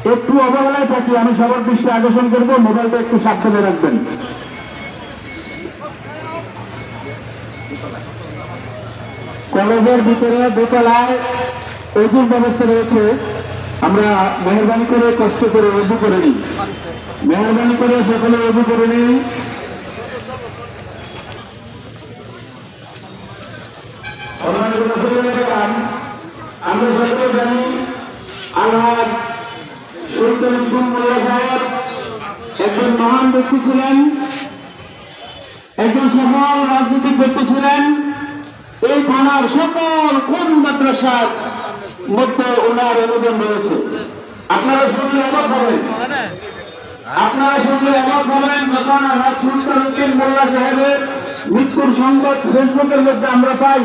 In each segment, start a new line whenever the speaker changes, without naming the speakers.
একটু অবহেলায় থাকি, আমি সবার দৃষ্টি আকর্ষণ করবো, মোবাইলটা একটু সাবধানে রাখবেন। কলেজের ভিতরে দোতলায় ওযুর ব্যবস্থা রয়েছে, আমরা মেহরবানি করে কষ্ট করে ওযু করে নিই, মেহরবানি করে সকলে ওযু করে নিই। আমরা সকলে জানি আলহাজ সুলতান মোল্লা সাহেব একজন মহান ব্যক্তি ছিলেন, একজন সফল রাজনৈতিক ব্যক্তি ছিলেন। এই থানার সকল কোন মাদ্রাসার মধ্যে ওনার অনুদান রয়েছে। আপনারা শুনলে অবাক হবেন, আপনারা শুনলে অবাক হবেন যখন আলহাজ সুলতান মোল্লা সাহেবের মৃত্যুর সংবাদ ফেসবুকের মধ্যে আমরা পাই।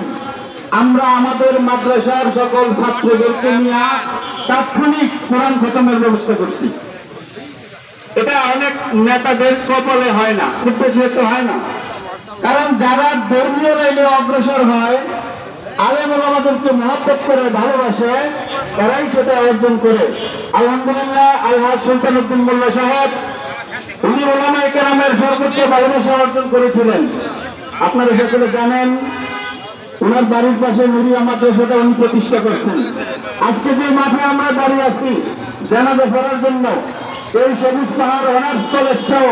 আমরা আমাদের মাদ্রাসার সকল ছাত্রদেরকে নিয়ে তাৎক্ষণিক কোরআন খতমের ব্যবস্থা করছি। এটা অনেক নেতাদের কপালে হয় না, খুব বেশি তো হয় না। কারণ যারা ধর্মীয় লাইনে অগ্রসর হয়, আলেম ওলামাদেরকে মহব্বত করে ভালোবাসে, তারাই সেটা অর্জন করে। আলহামদুলিল্লাহ আলহাজ সুলতান মোল্লা সাহেব উনি ওলামায়ে কেরামের সর্বোচ্চ ভালোবাসা অর্জন করেছিলেন। আপনারা সকলে জানেন ওনার বাড়ির পাশে নুরিয়া মাদ্রাসাটা উনি প্রতিষ্ঠা করছেন। আজকে যে মাঠে আমরা দাঁড়িয়ে আছি জানাজা পড়ার জন্য, এই সবুজ পাহাড় অনার্স কলেজ সহ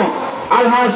আলহাজ